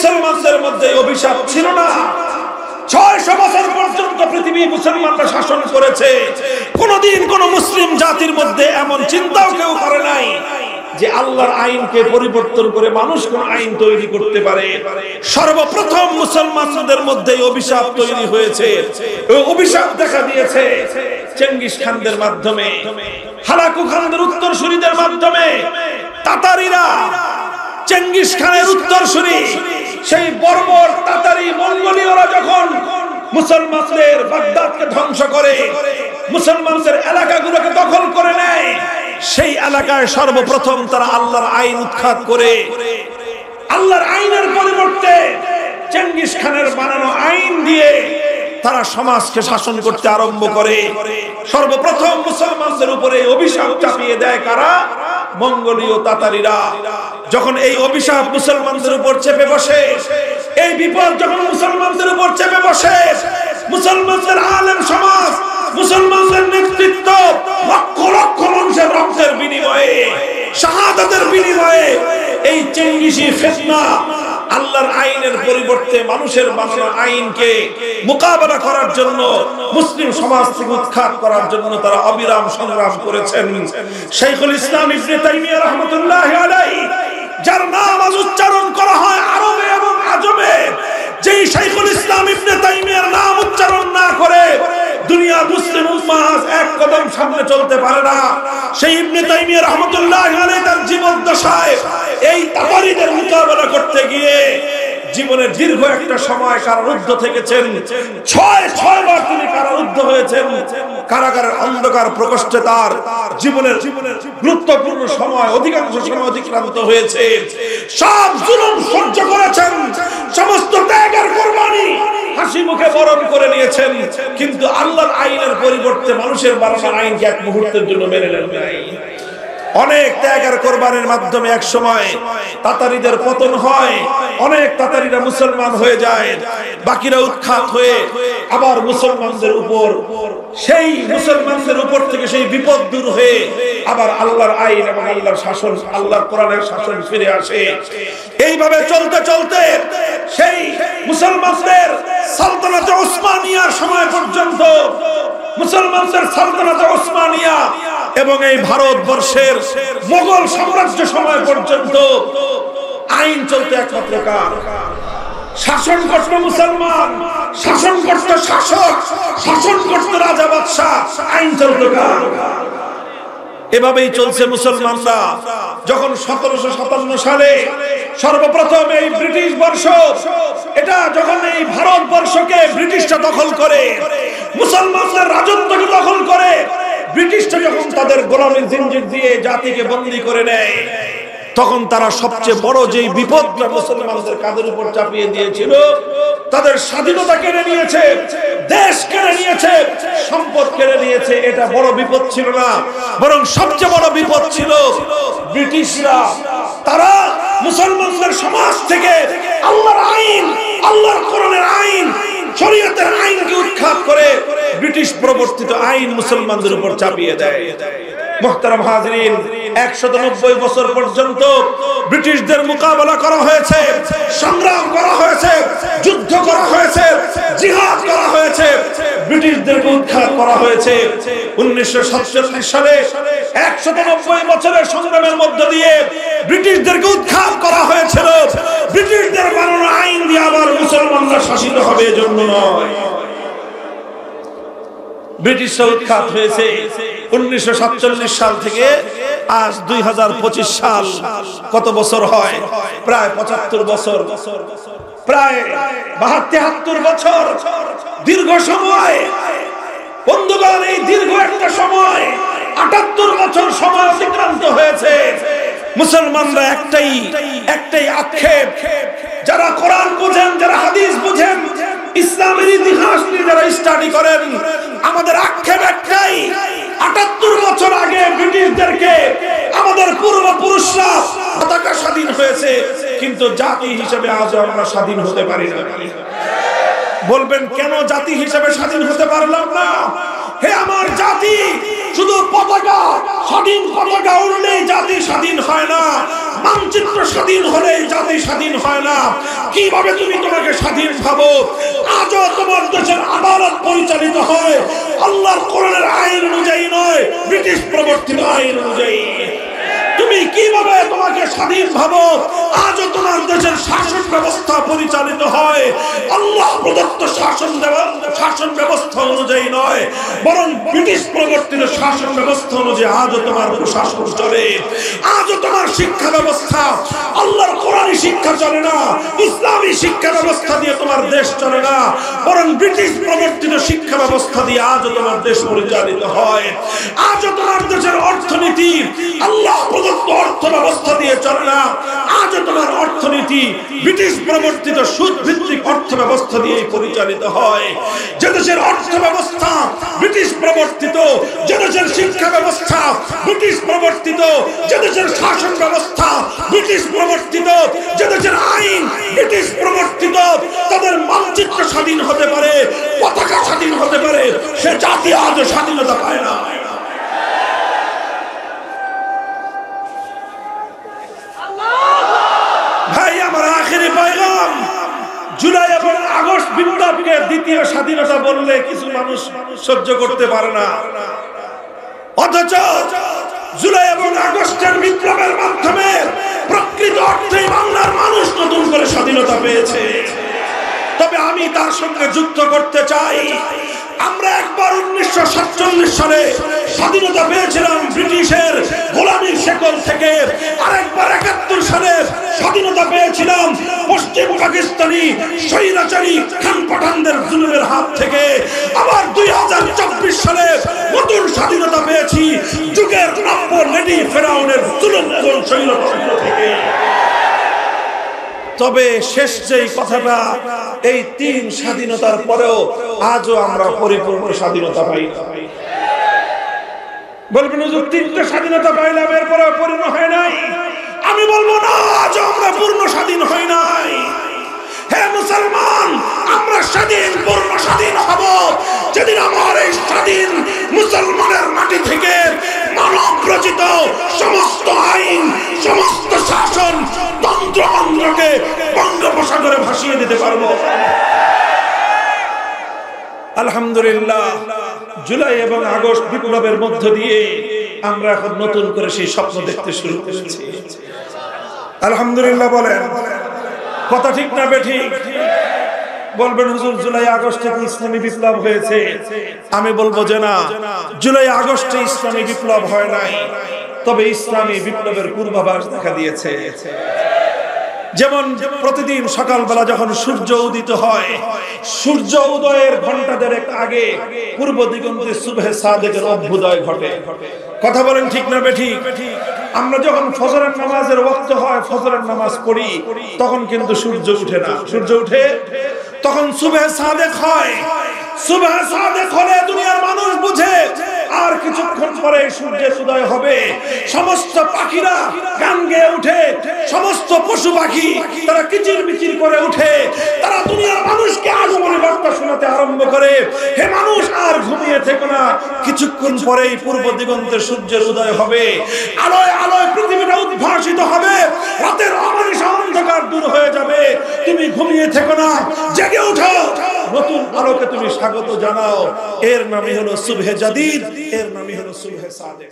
মুসলমানদের মধ্যে অভিশাপ ছিল না। 600 বছর পর্যন্ত পৃথিবী মুসলমানরা শাসন করেছে। কোনদিন কোন মুসলিম জাতির মধ্যে এমন চিন্তাও কেউ করে নাই যে আল্লাহর আইনকে পরিবর্তন করে মানুষ কোন আইন তৈরি করতে পারে। সর্বপ্রথম মুসলমানদের মধ্যে অভিশাপ তৈরি হয়েছে। এই অভিশাপ দেখা দিয়েছে চেঙ্গিস খানদের মাধ্যমে, হালাকু খানদের উত্তরসূরিদের মাধ্যমে। তাতারিরা চেঙ্গিস খানের উত্তরসূরি, সেই বর্বর তাতারি মঙ্গোলীয়রা যখন মুসলমানদের বাগদাদকে ধ্বংস করে, মুসলমানদের এলাকাগুলোকে দখল করে নেয়, সেই এলাকায় সর্বপ্রথম তারা আল্লাহর আইন উৎখাত করে আল্লাহর আইনের পরিবর্তে চেঙ্গিস খানের বানানো আইন দিয়ে তারা সমাজকে শাসন করতে আরম্ভ করে। সর্বপ্রথম মুসলমানদের উপরে অভিশাপ চাপিয়ে দেয় কারা? মঙ্গোলীয় তাতারিরা। যখন এই অভিশাপ মুসলমানদের উপর চেপে বসে, এই বিপদ যখন মুসলমানদের উপর চেপে বসে, মুসলমানদের আলেম সমাজ, মুসলমানদের নেতৃত্ব লক্ষ লক্ষ মানুষের রক্তের বিনিময়ে, শাহাদাতের বিনিময়ে এই চেঙ্গিসি ফিতনা আল্লাহর আইনের পরিবর্তে মানুষের বানানো আইনকে মোকাবেলা করার জন্য, মুসলিম সমাজ থেকে উৎখাত করার জন্য তারা অবিরাম সংগ্রাম করেছেন। শাইখুল ইসলাম ইবনে তাইমিয়া রাহমাতুল্লাহি আলাইহি, যার নাম আজ উচ্চারণ করা হয় আরবে এবং আজমে, যেই শাইখুল ইসলাম ইবনে তাইমিয়ার নাম উচ্চারণ না করে দুনিয়া মুসলিম উম্মাহ এক কদম সামনে চলতে পারে না। সেই ইবনে তাইমিয়া রাহমাতুল্লাহি আলাইহি তার জীবদ্দশায় এই তাতারিদের মোকাবেলা করতে গিয়ে জীবনের দীর্ঘ একটা সময় কারারুদ্ধ থেকেছেন। 6 বার তিনি কারারুদ্ধ হয়েছেন। কারাগারের অন্ধকার প্রকোষ্ঠে তার জীবনের গুরুত্বপূর্ণ সময়, অধিকাংশ সময় অতিক্রান্ত হয়েছে। সব জুলুম সহ্য করেছেন, সমস্ত ত্যাগের কুরবানি হাসি মুখে বরণ করে নিয়েছেন, কিন্তু আল্লাহর আইনের পরিবর্তে মানুষের বানানো আইনকে এক মুহূর্তের জন্য মেনে নেন নাই। অনেক ত্যাগ আর কোরবানির মাধ্যমে এক সময় তাতারিদের পতন হয়, অনেক তাতারিরা মুসলমান হয়ে যায়, বাকিরা উৎখাত হয়ে আবার মুসলমানদের উপর, সেই মুসলমানদের উপর থেকে সেই বিপদ দূর হয়ে আবার আল্লাহর আইন এবং আল্লাহর শাসন, আল্লাহর কোরআনের শাসন ফিরে আসে। এইভাবে চলতে চলতে সেই মুসলমানদের সালতানাতে ওসমানিয়ার সময় পর্যন্ত, মুসলমানদের সালতানাতে ওসমানিয়া এবং এই ভারতবর্ষের মোগল সাম্রাজ্য সময় পর্যন্ত আইন চলতে এক প্রকার। শাসন করত মুসলমান, শাসন করত শাসক, শাসন করত রাজা বাদশাহ, আইন চলত কার? এভাবেই চলছে মুসলমানরা। যখন 1757 সালে সর্বপ্রথম এই ব্রিটিশ বর্ষ, এটা যখন এই ভারতবর্ষকে ব্রিটিশরা দখল করে, মুসলমানদের রাজত্বকে দখল করে, ব্রিটিশরা যখন তাদের গোলামীর জিঞ্জির দিয়ে জাতিকে বন্দী করে নেয়, তখন তারা সবচেয়ে বড় যে বিপদটা মুসলমানদের কাঁধের উপর চাপিয়ে দিয়েছিল, তাদের স্বাধীনতা কেড়ে নিয়েছে, দেশ কেড়ে নিয়েছে, সম্পদ কেড়ে নিয়েছে, এটা বড় বিপদ ছিল না, বরং সবচেয়ে বড় বিপদ ছিল ব্রিটিশরা। তারা মুসলমানদের সমাজ থেকে আল্লাহর আইন, আল্লাহর কোরআনের আইন, শরীয়তের আইনকে উৎখাত করে ব্রিটিশ প্রবর্তিত আইন মুসলমানদের উপর চাপিয়ে দেয়। মুহতারাম হাজিরিন, 190 বছর পর্যন্ত ব্রিটিশদের মোকাবেলা করা হয়েছে, সংগ্রাম করা হয়েছে, যুদ্ধ করা হয়েছে, জিহাদ করা হয়েছে, ব্রিটিশদেরকে উৎখাত করা হয়েছে। 1947 সালে 190 বছরের সংগ্রামের মধ্য দিয়ে ব্রিটিশদেরকে উৎখাত করা হয়েছিল। ব্রিটিশদের বানানো আইন দিয়ে আবার মুসলমানরা শাসিত হবে এজন্য নয়। ব্রিটিশরা উৎখাত হয়েছে 1947 সাল থেকে আজ 2025 সাল। কত বছর হয়? প্রায় 75 বছর, প্রায় 72-73 বছর। দীর্ঘ সময় বন্ধুগণ, এই দীর্ঘ একটা সময়, 78 বছর সময় অতিক্রান্ত হয়েছে। মুসলমানরা একটাই আক্ষেপ, যারা কোরআন বুঝেন, যারা হাদিস বুঝেন, ইসলামের ইতিহাস নিয়ে যারা স্টাডি করেন, আমাদের আক্ষেপ একটাই, 78 বছর আগে ব্রিটিশদেরকে আমাদের পূর্বপুরুষরা পতাকা স্বাধীন হয়েছে, কিন্তু জাতি হিসেবে আজও আমরা স্বাধীন হতে পারি না। বলবেন কেন জাতি হিসেবে স্বাধীন হতে পারলাম না? হে আমার জাতি, শুধু পতাকা, স্বাধীন পতাকা উড়লেই জাতি স্বাধীন হয় না, মানচিত্র স্বাধীন হলেই জাতি স্বাধীন হয় না। কিভাবে তুমি তোমাকে স্বাধীন ভাবো? আজও তোমার দেশের আদালত পরিচালিত হয় আল্লাহর কোরআনের আইন অনুযায়ী নয়, ব্রিটিশ প্রবর্তিত আইন অনুযায়ী। তুমি কিভাবে তোমাকে স্বাধীন ভাবো? আজও তোমার দেশের শাসন ব্যবস্থা পরিচালিত হয় আল্লাহ প্রদত্ত শাসন ব্যবস্থা অনুযায়ী নয়, বরং ব্রিটিশ প্রবর্তিত শাসন ব্যবস্থা অনুযায়ী আজও তোমার প্রশাসন চলে। আজও তোমার শিক্ষা ব্যবস্থা আল্লাহর কোরআনী শিক্ষা চলে না, ইসলামী শিক্ষা ব্যবস্থা দিয়ে তোমার দেশ চলে না, বরং ব্রিটিশ প্রবর্তিত শিক্ষা ব্যবস্থা দিয়ে আজও তোমার দেশ পরিচালিত হয়। আজও তোমার দেশের অর্থনীতি আল্লাহ প্রদত্ত অর্থ ব্যবস্থা দিয়ে চলে না, আজও তোমার অর্থনীতি ব্রিটিশ প্রবর্তিত সুদ ভিত্তিক অর্থ ব্যবস্থা দিয়ে পরিচালিত হয়। যে দেশের অর্থ ব্যবস্থা ব্রিটিশ প্রবর্তিত, যে দেশের শিক্ষা ব্যবস্থা ব্রিটিশ প্রবর্তিত, যে দেশের শাসন ব্যবস্থা ব্রিটিশ প্রবর্তিত, যে দেশের আইন ব্রিটিশ প্রবর্তিত, তাদের মানচিত্র স্বাধীন হতে পারে, পতাকা স্বাধীন হতে পারে, সে জাতি আজও স্বাধীনতা পায় না। ভাই, আমার আখেরি পয়গাম, জুলাই এবং আগস্ট বিপ্লবকে দ্বিতীয় স্বাধীনতা বললে কিছু মানুষ সহ্য করতে পারে না, অথচ জুলাই এবং আগস্টের বিপ্লবের মাধ্যমে প্রকৃত অর্থে বাংলার মানুষ নতুন করে স্বাধীনতা পেয়েছে। তবে আমি তার সঙ্গে যুক্ত করতে চাই, আমরা একবার 1947 সালে স্বাধীনতা পেয়েছিলাম ব্রিটিশের গোলামীর শেকল থেকে, আরেকবার 71 সালে স্বাধীনতা পেয়েছিলাম পশ্চিম পাকিস্তানি স্বৈরাচারী খান পাঠানদের জুলুমের হাত থেকে, আবার 2024 সালে নতুন স্বাধীনতা পেয়েছি যুগের নব্য লেডি ফেরাউনের জুলুম এবং স্বৈরতন্ত্র থেকে। তবে শেষ যেই কথাটা, এই 3 স্বাধীনতার পরেও আজও আমরা পরিপূর্ণ স্বাধীনতা পাই না। বলবেন হুজুর 3টা স্বাধীনতা পাইলাম এরপরে পূর্ণ হয় নাই। আমি বলবো না, আজও আমরা পূর্ণ স্বাধীন হই নাই। হে মুসলমান, আমরা স্বাধীন, পূর্ণ স্বাধীন হব যেদিন আমার এই স্বাধীন মুসলমানের মাটি থেকে মানব রচিত সমস্ত আইন, সমস্ত শাসন তন্ত্রমন্ত্রকে বঙ্গোপসাগরে ভাসিয়ে দিতে পারবো। আলহামদুলিল্লাহ, জুলাই এবং আগস্ট বিপ্লবের মধ্য দিয়ে আমরা এখন নতুন করে সেই স্বপ্ন দেখতে শুরু করেছি। আলহামদুলিল্লাহ বলেন, কথা ঠিক না বেঠিক? বলবেন হুজুর জুলাই আগস্টে কি ইসলামী বিপ্লব হয়েছে? আমি বলবো যে না, জুলাই আগস্টে ইসলামী বিপ্লব হয় নাই, তবে ইসলামী বিপ্লবের পূর্বাভাস দেখা দিয়েছে। যেমন প্রতিদিন সকালবেলা যখন সূর্য উদিত হয়, সূর্য উদয়ের ঘন্টা দেড়েক আগে পূর্ব দিগন্তে সুবহে সাদেকের অভ্যুদয় ঘটে। কথা বলেন ঠিক না বেঠিক? আমরা যখন ফজরের নামাজের ওয়াক্ত হয়, ফজরের নামাজ পড়ি, তখন কিন্তু সূর্য উঠে না। সূর্য উঠে তখন সুবহে সাদেক হয়। সুবহে সাদেক হলে দুনিয়ার মানুষ বুঝে আর কিছুক্ষণ পরে সূর্যের উদয় হবে। সমস্ত পাখিরা গান গেয়ে উঠে, সমস্ত পশু পাখি তারা কিচিরমিচির করে উঠে, তারা দুনিয়ার মানুষকে আগমনী বার্তা শোনাতে আরম্ভ করে, হে মানুষ আর ঘুমিয়ে থেকো না, কিছুক্ষণ পরেই পূর্ব দিগন্তে সূর্যের উদয় হবে, আলোয় আলোয় পৃথিবীটা উদ্ভাসিত হবে, রাতের অমানিসা অন্ধকার দূর হয়ে যাবে। তুমি ঘুমিয়ে থেকো না, জেগে উঠো, নতুন আলোকে তুমি স্বাগত জানাও। এর নামই হলো সুবহে জাদিদ, এর নামই হলো সুবহে সাদেক।